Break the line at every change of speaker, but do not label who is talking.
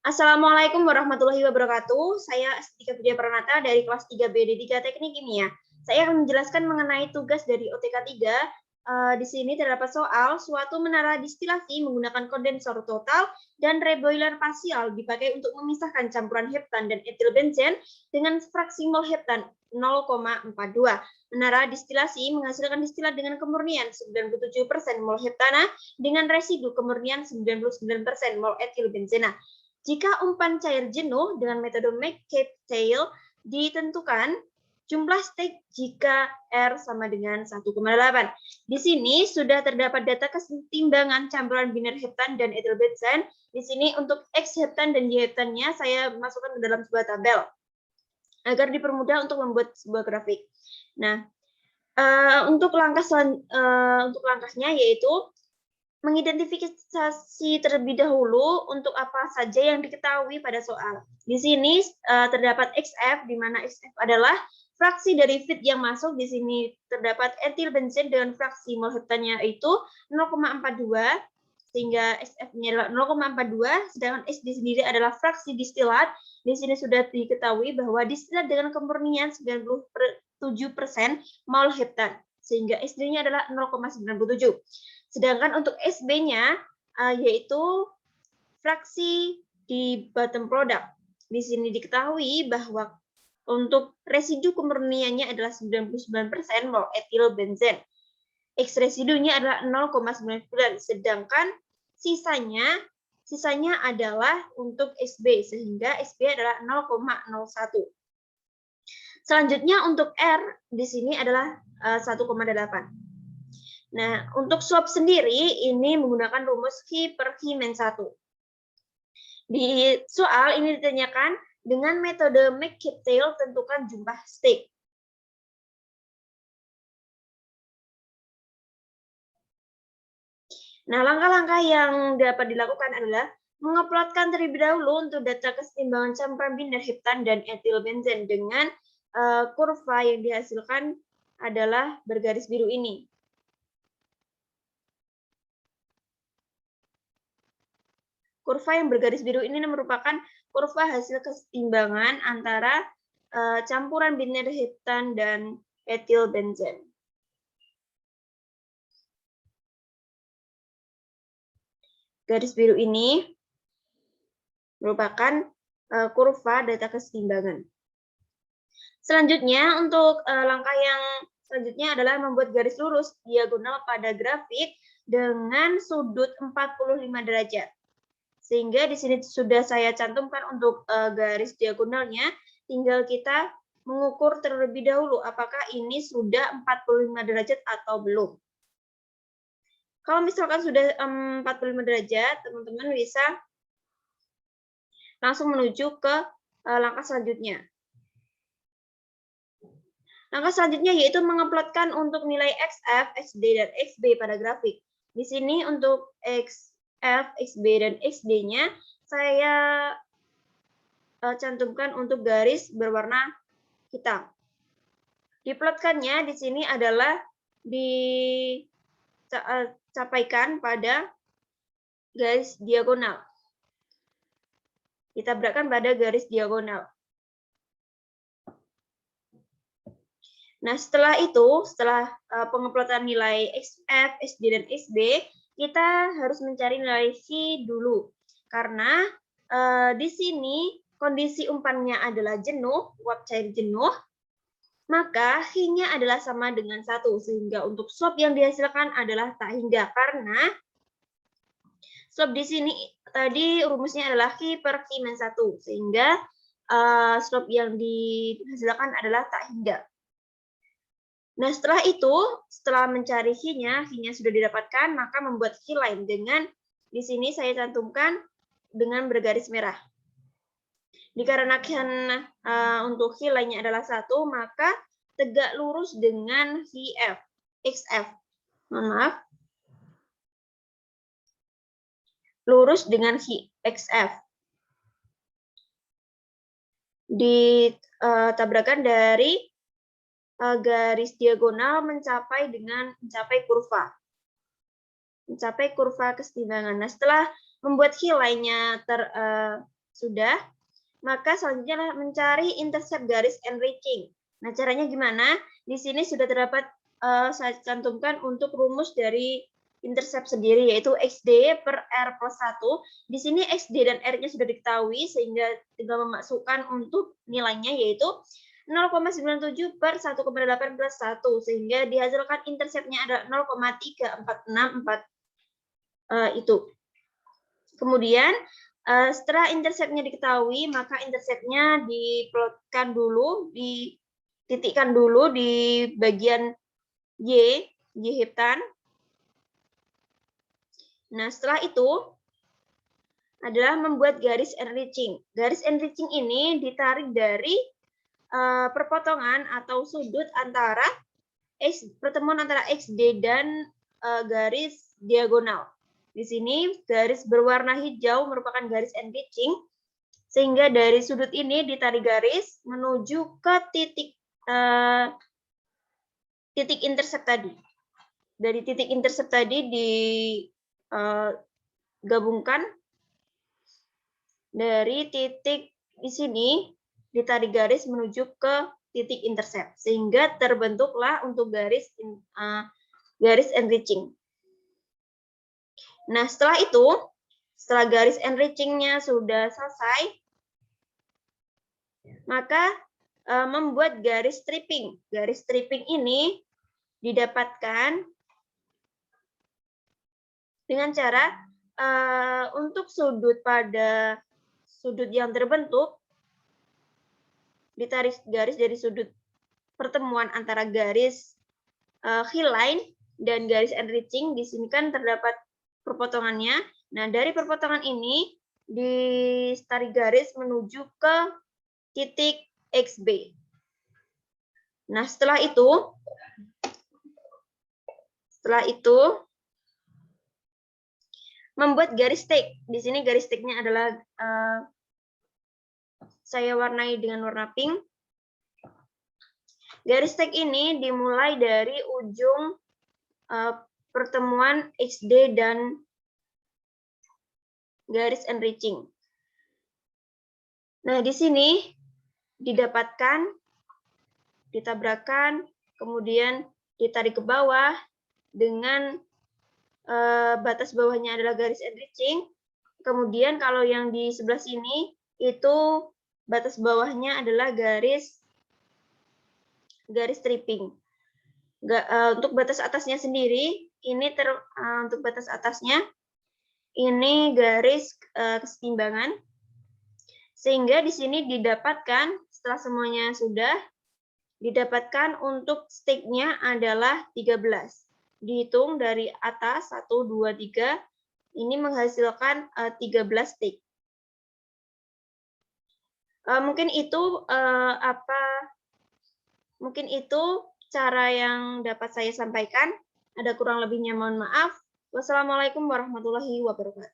Assalamualaikum warahmatullahi wabarakatuh. Saya Astika Vidya Pranata dari kelas 3B D3 Teknik Kimia. Saya akan menjelaskan mengenai tugas dari OTK 3. Di sini terdapat soal suatu menara distilasi menggunakan kondensor total dan reboiler parsial dipakai untuk memisahkan campuran heptan dan etil benzen dengan fraksi mol heptan 0,42. Menara distilasi menghasilkan distilat dengan kemurnian 97% mol heptana dengan residu kemurnian 99% mol etil benzena. Jika umpan cair jenuh dengan metode McCabe-Tail ditentukan jumlah stek jika R sama dengan 1,8. Di sini sudah terdapat data kesetimbangan campuran biner heptan dan etil benzen. Di sini untuk X heptan dan Y heptannya saya masukkan ke dalam sebuah tabel agar dipermudah untuk membuat sebuah grafik. Nah, untuk langkahnya yaitu mengidentifikasi terlebih dahulu untuk apa saja yang diketahui pada soal. Di sini terdapat XF, di mana XF adalah fraksi dari feed yang masuk. Di sini terdapat etil benzen dengan fraksi mol heptannya itu 0,42, sehingga XF-nya adalah 0,42, sedangkan SD sendiri adalah fraksi distilat. Di sini sudah diketahui bahwa distilat dengan kemurnian 97% mol heptan, sehingga SD-nya adalah 0,97. Sedangkan untuk SB-nya yaitu fraksi di bottom product. Di sini diketahui bahwa untuk residu kemurniannya adalah 99% mol etil benzen. X residunya adalah 0,99, sedangkan sisanya adalah untuk SB, sehingga SB adalah 0,01. Selanjutnya untuk R di sini adalah 1,8. Nah, untuk swap sendiri ini menggunakan rumus Q per Q min 1. Di soal ini ditanyakan dengan metode McCabe-Tail tentukan jumlah stek. Nah, langkah-langkah yang dapat dilakukan adalah mengeplotkan terlebih dahulu untuk data kesetimbangan campuran biner heptan dan etil benzen dengan kurva yang dihasilkan adalah bergaris biru ini. Kurva yang bergaris biru ini merupakan kurva hasil kesetimbangan antara campuran biner heptan dan etil benzen. Garis biru ini merupakan kurva data kesetimbangan. Selanjutnya, untuk langkah yang selanjutnya adalah membuat garis lurus diagonal pada grafik dengan sudut 45 derajat. Sehingga di sini sudah saya cantumkan untuk garis diagonalnya, tinggal kita mengukur terlebih dahulu apakah ini sudah 45 derajat atau belum. Kalau misalkan sudah 45 derajat, teman-teman bisa langsung menuju ke langkah selanjutnya. Langkah selanjutnya yaitu mengeplotkan untuk nilai XF, XD, dan XB pada grafik. Di sini untuk XF, XB, dan XD-nya saya cantumkan untuk garis berwarna hitam. Diplotkannya di sini adalah dicapaikan pada garis diagonal. Ditabrakkan pada garis diagonal. Nah, setelah itu, setelah pengeplotan nilai XF, XD, dan XB, kita harus mencari nilai V dulu. Karena di sini kondisi umpannya adalah jenuh, uap cair jenuh, maka V-nya adalah sama dengan 1. Sehingga untuk slope yang dihasilkan adalah tak hingga. Karena slope di sini tadi rumusnya adalah V per Q min 1. Sehingga slope yang dihasilkan adalah tak hingga. Nah, setelah itu, setelah mencari V-nya sudah didapatkan, maka membuat V line dengan, di sini saya cantumkan dengan bergaris merah. Dikarenakan untuk V line-nya adalah 1, maka tegak lurus dengan VF, XF. Mohon maaf. Lurus dengan XF. Ditabrakan dari garis diagonal mencapai kurva. Mencapai kurva kesetimbangan. Nah, setelah membuat V line-nya Sudah. Maka selanjutnya adalah mencari intercept garis enriching. Nah, caranya gimana? Di sini sudah terdapat saya cantumkan untuk rumus dari intercept sendiri, yaitu XD per R plus 1. Di sini XD dan R-nya sudah diketahui, sehingga tinggal memasukkan untuk nilainya, yaitu 0,97 per 1,8 plus 1, sehingga dihasilkan intercept-nya adalah 0,3464 itu. Kemudian, setelah intercept-nya diketahui, maka intercept-nya diplotkan dulu, dititikkan dulu di bagian Y heptan. Nah, setelah itu adalah membuat garis enriching. Garis enriching ini ditarik dari perpotongan atau sudut antara pertemuan antara XD dan garis diagonal. Di sini garis berwarna hijau merupakan garis enriching, sehingga dari sudut ini ditarik garis menuju ke titik intercept tadi. Dari titik intercept tadi digabungkan dari titik di sini, ditarik garis menuju ke titik intercept, sehingga terbentuklah untuk garis enriching. Nah, setelah garis enriching-nya sudah selesai, maka membuat garis stripping. Garis stripping ini didapatkan dengan cara untuk sudut pada sudut yang terbentuk, ditarik garis dari sudut pertemuan antara garis hill line dan garis enriching. Di sini kan terdapat perpotongannya. Nah, dari perpotongan ini ditarik garis menuju ke titik XB. Nah, setelah itu membuat garis stick. Di sini garis sticknya adalah saya warnai dengan warna pink. Garis stick ini dimulai dari ujung pertemuan XD dan garis enriching. Nah, di sini didapatkan, ditabrakkan, kemudian ditarik ke bawah dengan batas bawahnya adalah garis enriching. Kemudian kalau yang di sebelah sini itu batas bawahnya adalah garis stripping. Untuk batas atasnya sendiri, ini untuk batas atasnya ini garis kesetimbangan, sehingga di sini didapatkan setelah semuanya sudah didapatkan untuk stick-nya adalah 13. Dihitung dari atas 1, 2, 3, ini menghasilkan 13 stick. Mungkin itu cara yang dapat saya sampaikan. Ada kurang lebihnya mohon maaf. Wassalamualaikum warahmatullahi wabarakatuh.